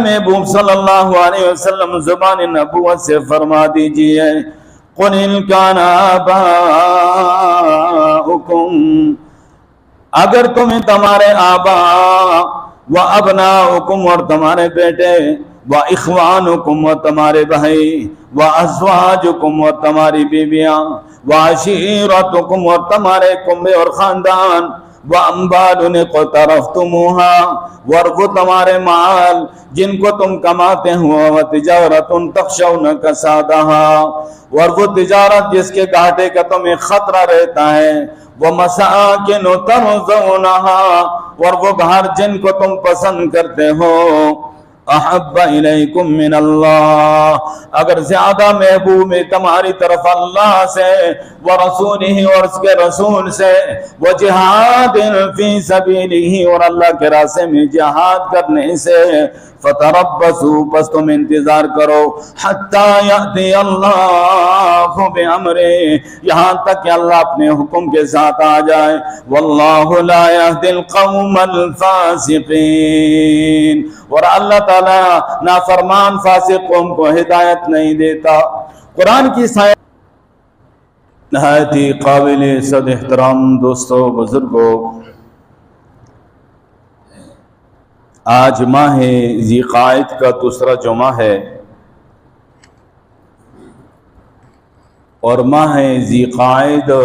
محبوب صلی اللہ علیہ وسلم زبان نبوت سے فرما دیجئے قُلْ إِنْ كَانَ آبَاؤُكُمْ، اگر تمہیں تمہارے آباء وَأَبْنَاؤُكُمْ اور تمہارے بیٹے وَإِخْوَانُكُمْ اور تمہارے بھائی وَأَزْوَاجُكُمْ اور تمہاری بیویاں وَعَشِيرَتُكُمْ اور تمہارے کنبے اور خاندان وَأَمْوَالٌ اقْتَرَفْتُمُوهَا اور وہ تمہارے مال جن کو تم کماتے ہو وَتِجَارَةٌ تَخْشَوْنَ كَسَادَهَا اور وہ تجارت جس کے گھاٹے کا تمہیں خطرہ رہتا ہے وَمَسَاكِنُ تَرْضَوْنَهَا اور وہ گھر جن کو تم پسند کرتے ہو احب الیکم من اللہ اگر زیادہ محبوب ہے تمہاری طرف اللہ سے ورسولہ اور اس کے رسول سے وجہاد فی سبیلہ اور اللہ کے راستے میں جہاد کرنے سے فتربصوا پس تم انتظار کرو حتی یأتی اللہ بامرہ یہاں تک کہ اللہ اپنے حکم کے ساتھ آ جائے واللہ لا یہدی القوم الفاسقین اور اللہ تعالیٰ نافرمان فاسق قوم کو ہدایت نہیں دیتا۔ قرآن کی سائے نہایت ہی قابل صد احترام دوستو بزرگو، آج ماہ ذی قعدہ کا دوسرا جمعہ ہے اور ماہ ذی قعدہ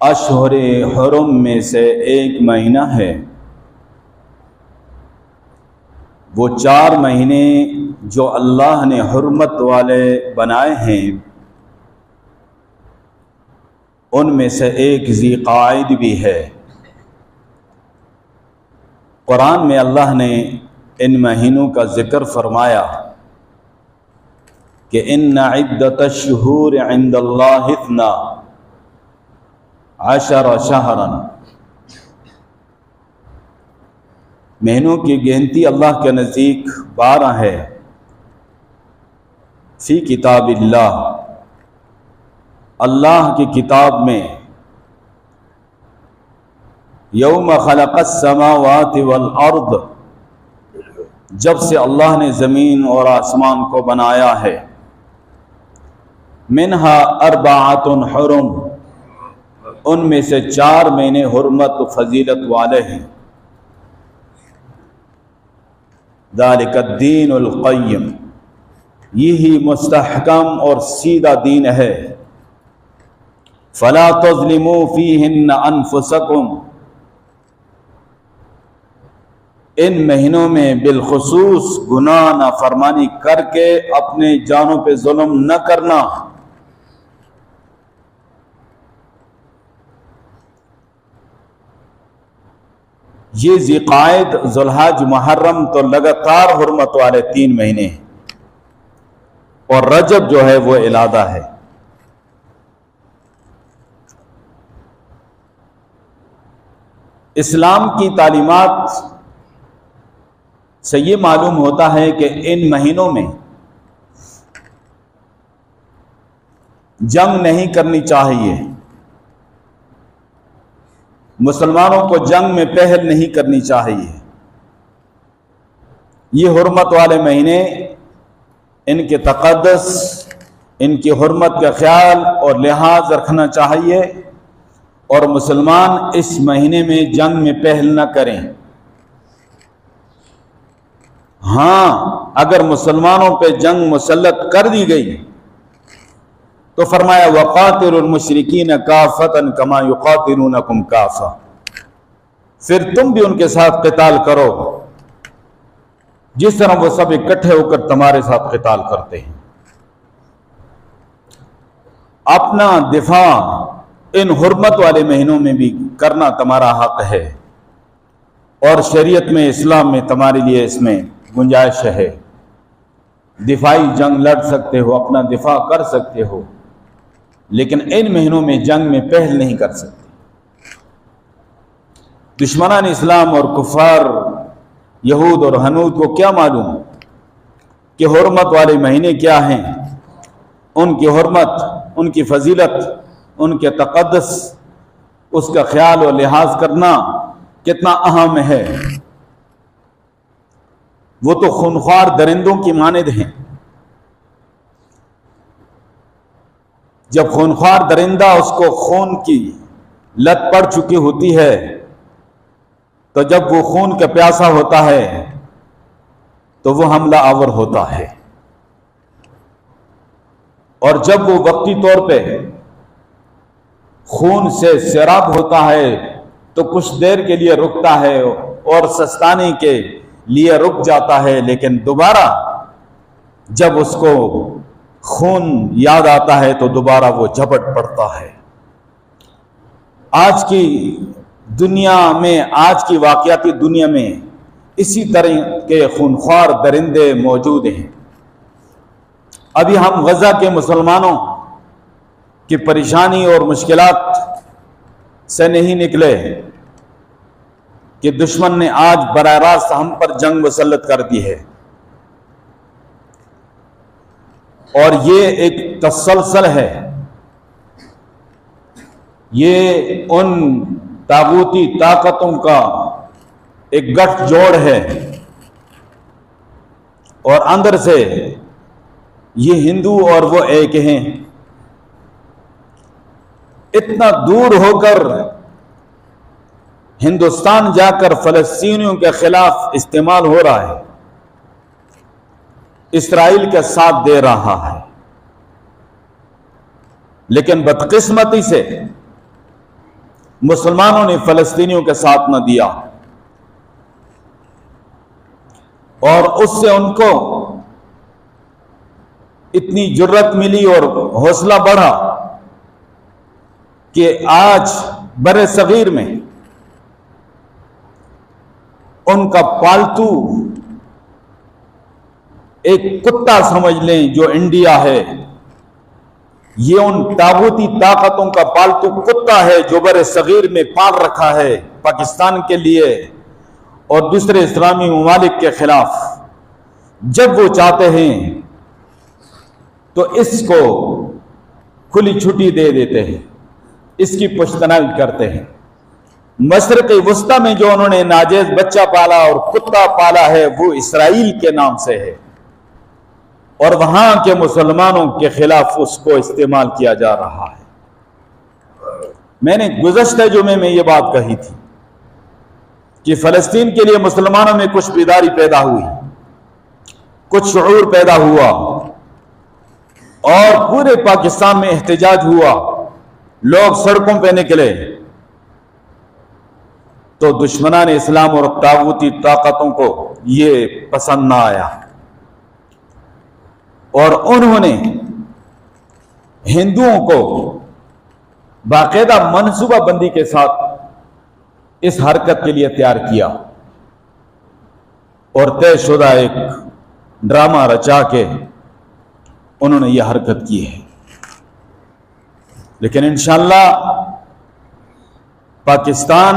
اشہر حرم میں سے ایک مہینہ ہے۔ وہ 4 مہینے جو اللہ نے حرمت والے بنائے ہیں ان میں سے ایک ذی قعدہ بھی ہے۔ قرآن میں اللہ نے ان مہینوں کا ذکر فرمایا کہ ان عدۃ الشہور عند اللہ 12 شہرا، مہینوں کی گنتی اللہ کے نزدیک 12 ہے۔ فی کتاب اللہ، اللہ کی کتاب میں یوم خلق السماوات والارض، جب سے اللہ نے زمین اور آسمان کو بنایا ہے، منہا 4 حرم، ان میں سے 4 مہینے حرمت و فضیلت والے ہیں۔ ذالک الدین القیم، یہی مستحکم اور سیدھا دین ہے۔ فلا تظلموا فیہن انفسکم، ان مہینوں میں بالخصوص گناہ نافرمانی کر کے اپنے جانوں پہ ظلم نہ کرنا۔ یہ ذی قعدہ، ذوالحج، محرم تو لگاتار حرمت والے 3 مہینے ہیں، اور رجب جو ہے وہ علیحدہ ہے۔ اسلام کی تعلیمات سے یہ معلوم ہوتا ہے کہ ان مہینوں میں جنگ نہیں کرنی چاہیے، مسلمانوں کو جنگ میں پہل نہیں کرنی چاہیے۔ یہ حرمت والے مہینے، ان کے تقدس، ان کی حرمت کا خیال اور لحاظ رکھنا چاہیے، اور مسلمان اس مہینے میں جنگ میں پہل نہ کریں۔ ہاں، اگر مسلمانوں پہ جنگ مسلط کر دی گئی تو فرمایا وَقَاتِلُوا الْمُشْرِكِينَ كَافَّةً كَمَا يُقَاتِلُونَكُمْ كَافَّةً، پھر تم بھی ان کے ساتھ قتال کرو جس طرح وہ سب اکٹھے ہو کر تمہارے ساتھ قتال کرتے ہیں۔ اپنا دفاع ان حرمت والے مہینوں میں بھی کرنا تمہارا حق ہے، اور شریعت میں، اسلام میں تمہارے لیے اس میں گنجائش ہے۔ دفاعی جنگ لڑ سکتے ہو، اپنا دفاع کر سکتے ہو، لیکن ان مہینوں میں جنگ میں پہل نہیں کر سکتے۔ دشمنان اسلام اور کفار یہود اور ہنود کو کیا معلوم کہ حرمت والے مہینے کیا ہیں، ان کی حرمت، ان کی فضیلت، ان کے تقدس، اس کا خیال و لحاظ کرنا کتنا اہم ہے، وہ تو خونخوار درندوں کی مانند ہیں۔ جب خونخوار درندہ اس کو خون کی لت پڑ چکی ہوتی ہے تو جب وہ خون کا پیاسا ہوتا ہے تو وہ حملہ آور ہوتا ہے، اور جب وہ وقتی طور پہ خون سے سیراب ہوتا ہے تو کچھ دیر کے لیے رکتا ہے اور سستانے کے لیے رک جاتا ہے، لیکن دوبارہ جب اس کو خون یاد آتا ہے تو دوبارہ وہ جھپٹ پڑتا ہے۔ آج کی دنیا میں، آج کی واقعاتی دنیا میں اسی طرح کے خونخوار درندے موجود ہیں۔ ابھی ہم غزہ کے مسلمانوں کی پریشانی اور مشکلات سے نہیں نکلے کہ دشمن نے آج براہ راست ہم پر جنگ مسلط کر دی ہے، اور یہ ایک تسلسل ہے، یہ ان طاغوتی طاقتوں کا ایک گٹھ جوڑ ہے، اور اندر سے یہ ہندو اور وہ ایک ہیں۔ اتنا دور ہو کر ہندوستان جا کر فلسطینیوں کے خلاف استعمال ہو رہا ہے، اسرائیل کا ساتھ دے رہا ہے، لیکن بدقسمتی سے مسلمانوں نے فلسطینیوں کے ساتھ نہ دیا، اور اس سے ان کو اتنی جرت ملی اور حوصلہ بڑھا کہ آج بر صغیر میں ان کا پالتو ایک کتا سمجھ لیں جو انڈیا ہے، یہ ان طاغوتی طاقتوں کا پالتو کتا ہے جو بر صغیر میں پال رکھا ہے پاکستان کے لیے اور دوسرے اسلامی ممالک کے خلاف۔ جب وہ چاہتے ہیں تو اس کو کھلی چھٹی دے دیتے ہیں، اس کی پشتنائی کرتے ہیں۔ مشرق وسطی میں جو انہوں نے ناجائز بچہ پالا اور کتا پالا ہے وہ اسرائیل کے نام سے ہے، اور وہاں کے مسلمانوں کے خلاف اس کو استعمال کیا جا رہا ہے۔ میں نے گزشتہ جمعے میں یہ بات کہی تھی کہ فلسطین کے لیے مسلمانوں میں کچھ بیداری پیدا ہوئی، کچھ شعور پیدا ہوا، اور پورے پاکستان میں احتجاج ہوا، لوگ سڑکوں پہ نکلے، تو دشمنان اسلام اور طاغوتی طاقتوں کو یہ پسند نہ آیا، اور انہوں نے ہندوؤں کو باقاعدہ منصوبہ بندی کے ساتھ اس حرکت کے لیے تیار کیا، اور طے شدہ ایک ڈرامہ رچا کے انہوں نے یہ حرکت کی ہے۔ لیکن انشاءاللہ پاکستان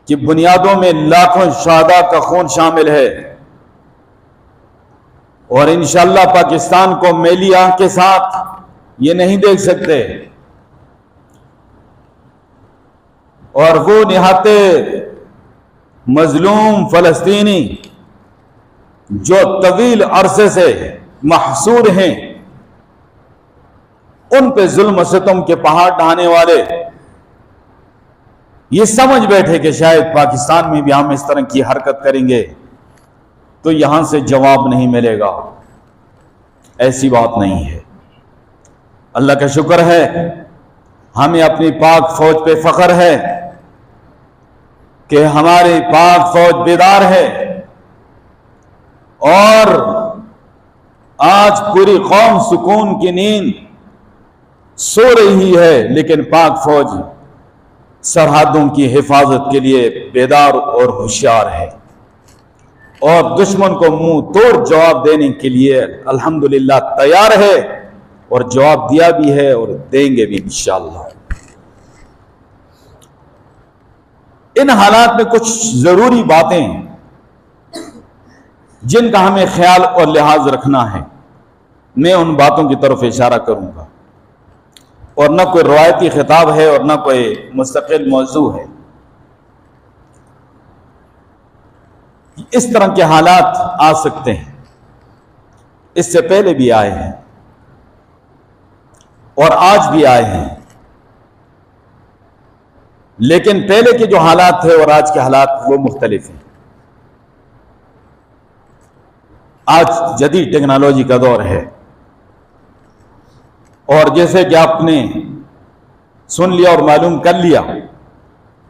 کی بنیادوں میں لاکھوں شہداء کا خون شامل ہے، اور انشاءاللہ پاکستان کو میلی آنکھ کے ساتھ یہ نہیں دیکھ سکتے، اور وہ نہایت مظلوم فلسطینی جو طویل عرصے سے محصور ہیں، ان پہ ظلم و ستم کے پہاڑ ڈھانے والے یہ سمجھ بیٹھے کہ شاید پاکستان میں بھی ہم اس طرح کی حرکت کریں گے تو یہاں سے جواب نہیں ملے گا۔ ایسی بات نہیں ہے۔ اللہ کا شکر ہے، ہمیں اپنی پاک فوج پہ فخر ہے کہ ہماری پاک فوج بیدار ہے، اور آج پوری قوم سکون کی نیند سو رہی ہے، لیکن پاک فوج سرحدوں کی حفاظت کے لیے بیدار اور ہوشیار ہے، اور دشمن کو منہ توڑ جواب دینے کے لیے الحمدللہ تیار ہے، اور جواب دیا بھی ہے اور دیں گے بھی انشاءاللہ۔ ان حالات میں کچھ ضروری باتیں جن کا ہمیں خیال اور لحاظ رکھنا ہے، میں ان باتوں کی طرف اشارہ کروں گا، اور نہ کوئی روایتی خطاب ہے اور نہ کوئی مستقل موضوع ہے۔ اس طرح کے حالات آ سکتے ہیں، اس سے پہلے بھی آئے ہیں اور آج بھی آئے ہیں، لیکن پہلے کے جو حالات تھے اور آج کے حالات وہ مختلف ہیں۔ آج جدید ٹیکنالوجی کا دور ہے، اور جیسے کہ آپ نے سن لیا اور معلوم کر لیا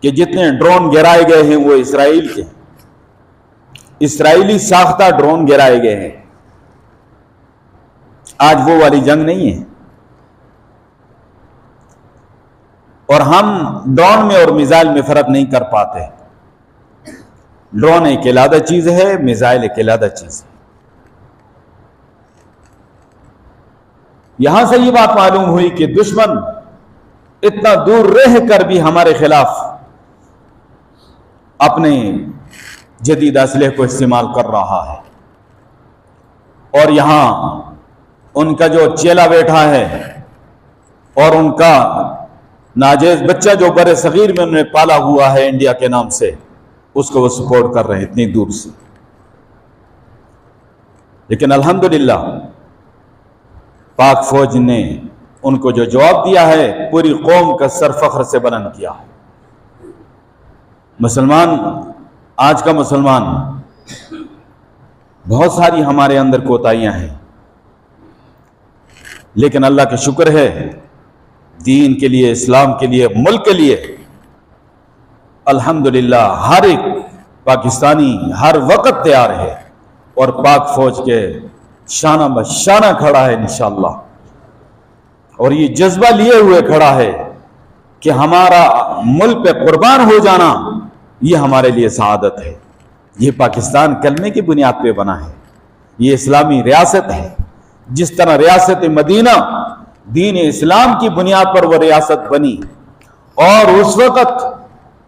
کہ جتنے ڈرون گرائے گئے ہیں وہ اسرائیل کے، اسرائیلی ساختہ ڈرون گرائے گئے ہیں۔ آج وہ والی جنگ نہیں ہے، اور ہم ڈرون میں اور میزائل میں فرق نہیں کر پاتے۔ ڈرون ایک علیحدہ چیز ہے، میزائل ایک علیحدہ چیز ہے۔ یہاں سے یہ بات معلوم ہوئی کہ دشمن اتنا دور رہ کر بھی ہمارے خلاف اپنے جدید اسلحے کو استعمال کر رہا ہے، اور یہاں ان کا جو چیلا بیٹھا ہے اور ان کا ناجائز بچہ جو برے صغیر میں انہوں نے پالا ہوا ہے انڈیا کے نام سے، اس کو وہ سپورٹ کر رہے ہیں اتنی دور سے۔ لیکن الحمدللہ پاک فوج نے ان کو جو جواب دیا ہے، پوری قوم کا سر فخر سے بلند کیا۔ مسلمان، آج کا مسلمان، بہت ساری ہمارے اندر کوتاہیاں ہیں، لیکن اللہ کا شکر ہے دین کے لیے، اسلام کے لیے، ملک کے لیے الحمدللہ ہر ایک پاکستانی ہر وقت تیار ہے، اور پاک فوج کے شانہ بشانہ کھڑا ہے انشاءاللہ، اور یہ جذبہ لیے ہوئے کھڑا ہے کہ ہمارا ملک پہ قربان ہو جانا یہ ہمارے لیے سعادت ہے۔ یہ پاکستان کلمے کی بنیاد پہ بنا ہے، یہ اسلامی ریاست ہے۔ جس طرح ریاست مدینہ دین اسلام کی بنیاد پر وہ ریاست بنی، اور اس وقت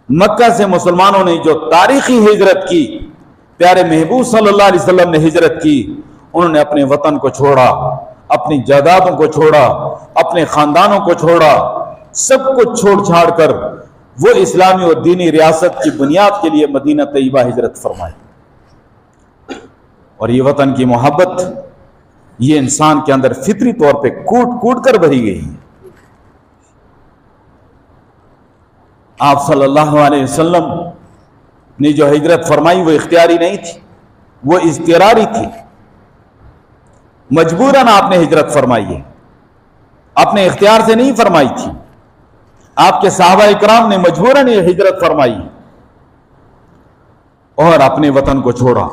مکہ سے مسلمانوں نے جو تاریخی ہجرت کی، پیارے محبوب صلی اللہ علیہ وسلم نے ہجرت کی، انہوں نے اپنے وطن کو چھوڑا، اپنی جائیدادوں کو چھوڑا، اپنے خاندانوں کو چھوڑا، سب کچھ چھوڑ چھاڑ کر وہ اسلامی اور دینی ریاست کی بنیاد کے لیے مدینہ طیبہ ہجرت فرمائی۔ اور یہ وطن کی محبت یہ انسان کے اندر فطری طور پہ کوٹ کوٹ کر بھری گئی ہے۔ آپ صلی اللہ علیہ وسلم نے جو ہجرت فرمائی وہ اختیاری نہیں تھی، وہ اضطراری تھی۔ مجبوراً آپ نے ہجرت فرمائی ہے، اپنے اختیار سے نہیں فرمائی تھی۔ آپ کے صحابہ اکرام نے مجبوراً یہ ہجرت فرمائی اور اپنے وطن کو چھوڑا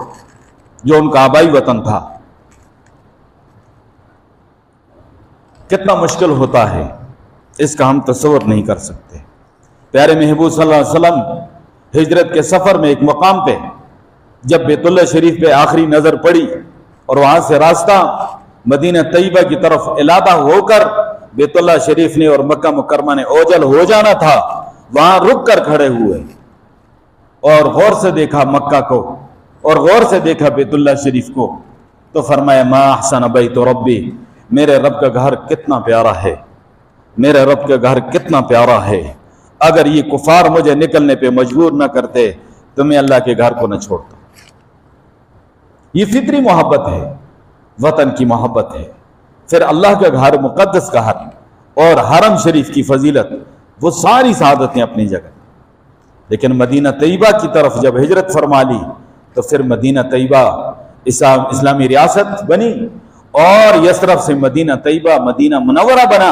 جو ان کا آبائی وطن تھا۔ کتنا مشکل ہوتا ہے اس کا ہم تصور نہیں کر سکتے۔ پیارے محبوب صلی اللہ علیہ وسلم ہجرت کے سفر میں ایک مقام پہ جب بیت اللہ شریف پہ آخری نظر پڑی اور وہاں سے راستہ مدینہ طیبہ کی طرف علادہ ہو کر بیت اللہ شریف نے اور مکہ مکرمہ نے اوجل ہو جانا تھا، وہاں رک کر کھڑے ہوئے اور غور سے دیکھا مکہ کو اور غور سے دیکھا بیت اللہ شریف کو، تو فرمایا ما احسن بیت ربی، میرے رب کا گھر کتنا پیارا ہے، میرے رب کا گھر کتنا پیارا ہے۔ اگر یہ کفار مجھے نکلنے پہ مجبور نہ کرتے تو میں اللہ کے گھر کو نہ چھوڑتا۔ یہ فطری محبت ہے، وطن کی محبت ہے۔ پھر اللہ کا گھر، مقدس گھر اور حرم شریف کی فضیلت، وہ ساری سعادتیں اپنی جگہ۔ لیکن مدینہ طیبہ کی طرف جب ہجرت فرما لی تو پھر مدینہ طیبہ اسلامی ریاست بنی، اور یثرب سے مدینہ طیبہ مدینہ منورہ بنا،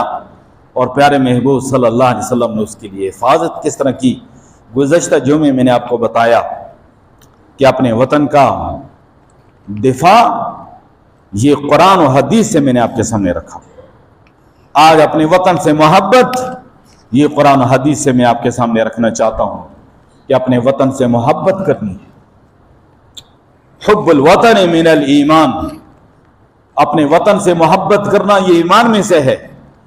اور پیارے محبوب صلی اللہ علیہ وسلم نے اس کے لیے حفاظت کس طرح کی۔ گزشتہ جمعے میں نے آپ کو بتایا کہ اپنے وطن کا دفاع یہ قرآن و حدیث سے میں نے آپ کے سامنے رکھا۔ آج اپنے وطن سے محبت یہ قرآن و حدیث سے میں آپ کے سامنے رکھنا چاہتا ہوں کہ اپنے وطن سے محبت کرنی ہے۔ حب الوطن من الایمان، اپنے وطن سے محبت کرنا یہ ایمان میں سے ہے،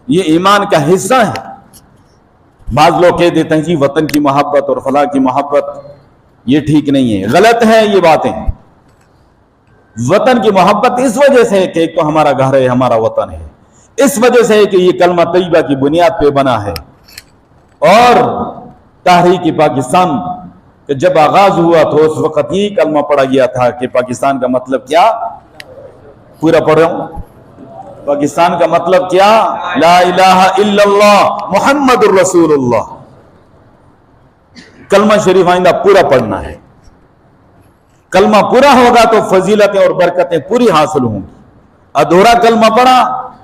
یہ ایمان کا حصہ ہے۔ بعض لوگ کہہ دیتے ہیں کہ وطن کی محبت اور فلاں کی محبت یہ ٹھیک نہیں ہے، غلط ہے یہ باتیں۔ وطن کی محبت اس وجہ سے ہے کہ ایک تو ہمارا گھر ہے، ہمارا وطن ہے، اس وجہ سے ہے کہ یہ کلمہ طیبہ کی بنیاد پہ بنا ہے، اور تحریک پاکستان کہ جب آغاز ہوا تو اس وقت یہ کلمہ پڑھا گیا تھا کہ پاکستان کا مطلب کیا، پورا پڑھ رہا ہوں، پاکستان کا مطلب کیا، لا الہ الا اللہ محمد الرسول اللہ۔ کلمہ شریف آئندہ پورا پڑھنا ہے، کلمہ پورا ہوگا تو فضیلتیں اور برکتیں پوری حاصل ہوں گی۔ ادھورا کلمہ پڑھا،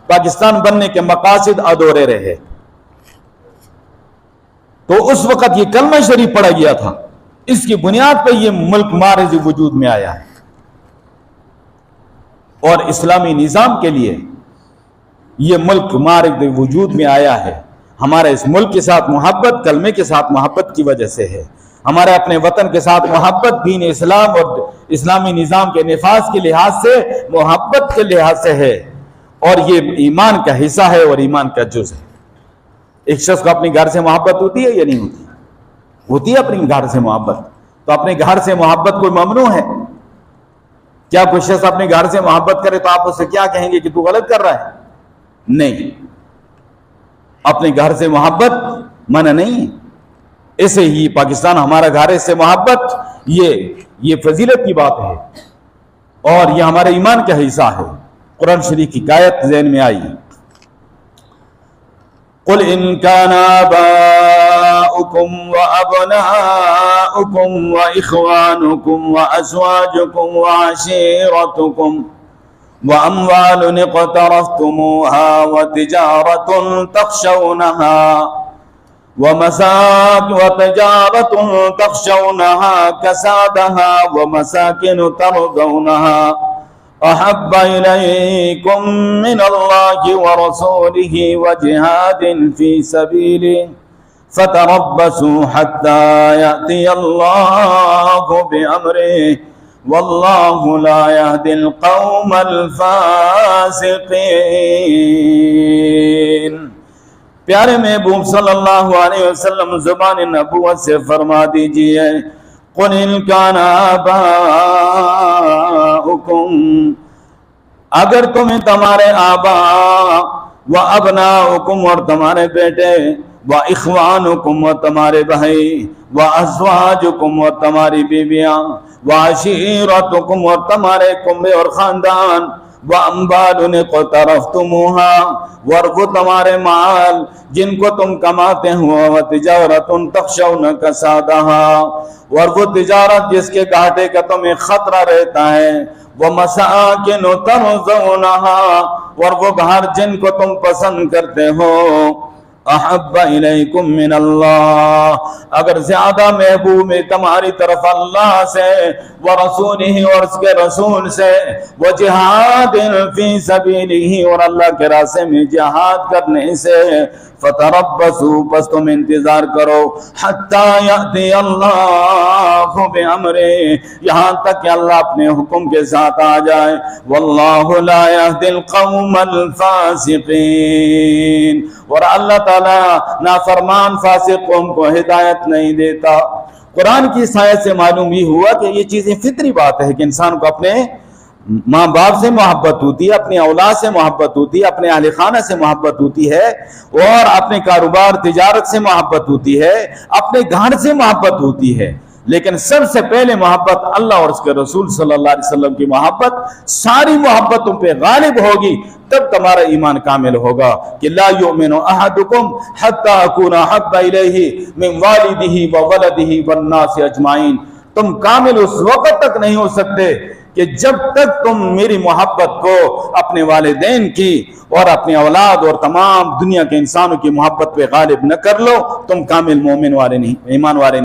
پاکستان بننے کے مقاصد ادھورے رہے۔ تو اس وقت یہ کلمہ شریف پڑھا گیا تھا، اس کی بنیاد پہ یہ ملک معرض وجود میں آیا ہے، اور اسلامی نظام کے لیے یہ ملک معرض وجود میں آیا ہے۔ ہمارے اس ملک کے ساتھ محبت کلمے کے ساتھ محبت کی وجہ سے ہے، ہمارے اپنے وطن کے ساتھ محبت دین اسلام اور اسلامی نظام کے نفاذ کے لحاظ سے، محبت کے لحاظ سے ہے، اور یہ ایمان کا حصہ ہے اور ایمان کا جز ہے۔ ایک شخص کو اپنے گھر سے محبت ہوتی ہے یا نہیں ہوتی؟ ہوتی ہے اپنے گھر سے محبت۔ تو اپنے گھر سے محبت کوئی ممنوع ہے؟ کیا کوئی شخص اپنے گھر سے محبت کرے تو آپ اسے کیا کہیں گے کہ تو غلط کر رہا ہے؟ نہیں، اپنے گھر سے محبت منع نہیں۔ ایسے ہی پاکستان ہمارا گھر ہے، اس سے محبت یہ فضیلت کی بات ہے، اور یہ ہمارے ایمان کا حصہ ہے۔ قرآن شریف کی آیت ذہن میں آئی، قل ان كان آباؤكم وأبناؤكم وإخوانكم وأزواجكم وعشيرتكم وأموال اقترفتموها وتجارة تخشونها كسادها ومساكن ترضونها أحب إليكم من الله ورسوله وجهاد في سبيله فتربصوا حتى يأتي الله بأمره والله لا يهدي القوم الفاسقين۔ پیارے محبوب صلی اللہ علیہ وسلم زبان نبوت سے فرما دیجئے، قل ان کان آباؤکم، اگر تمہیں تمہارے آبا و ابناؤکم اور تمہارے بیٹے، و اخوانکم اور تمہارے بھائی، و ازواجکم اور تمہاری بیویاں، و عشیرتکم اور تمہارے کنبے اور خاندان، وَأَمْبَالٌ اقْتَرَفْتُمُوهَا اور وہ تمہارے مال جن کو تم کماتے ہو، وَتِجَارَةٌ تَخْشَوْنَ كَسَادَهَا اور وہ تجارت جس کے گھاٹے کا تمہیں خطرہ رہتا ہے، وَمَسَاكِنُ تَرْضَوْنَهَا اور وہ گھر جن کو تم پسند کرتے ہو، احب الیکم من اللہ، اگر زیادہ محبوب ہے تمہاری طرف اللہ سے، ورسولہ اور اس کے رسول سے، وجہاد فی سبیلہ اور اللہ کے راستے میں جہاد کرنے سے، فتربصوا پس تم انتظار کرو، حتی یأتی اللہ بامرہ یہاں تک کہ اللہ اپنے حکم کے ساتھ آ جائے، واللہ لا یہدی القوم الفاسقین اور اللہ تعالیٰ نافرمان فاسق قوم کو ہدایت نہیں دیتا۔ قرآن کی اس آیت سے معلوم یہ ہوا کہ یہ چیزیں فطری بات ہے کہ انسان کو اپنے ماں باپ سے محبت ہوتی ہے، اپنی اولاد سے محبت ہوتی ہے، اپنے اہل خانہ سے محبت ہوتی ہے، اور اپنے کاروبار تجارت سے محبت ہوتی ہے، اپنے گھر سے محبت ہوتی ہے، لیکن سب سے پہلے محبت اللہ اور اس کے رسول صلی اللہ علیہ وسلم کی محبت ساری محبتوں پہ غالب ہوگی، تب تمہارا ایمان کامل ہوگا کہ لا یؤمن احدکم حتی اکون احب الیہ من والدہ وولدہ والناس اجمعین، تم کامل اس وقت تک نہیں ہو سکتے کہ جب تک تم میری محبت کو اپنے والدین کی اور اپنی اولاد اور تمام دنیا کے انسانوں کی محبت پہ غالب نہ کر لو، تم کامل مومن والے نہیں، ایمان والے نہیں۔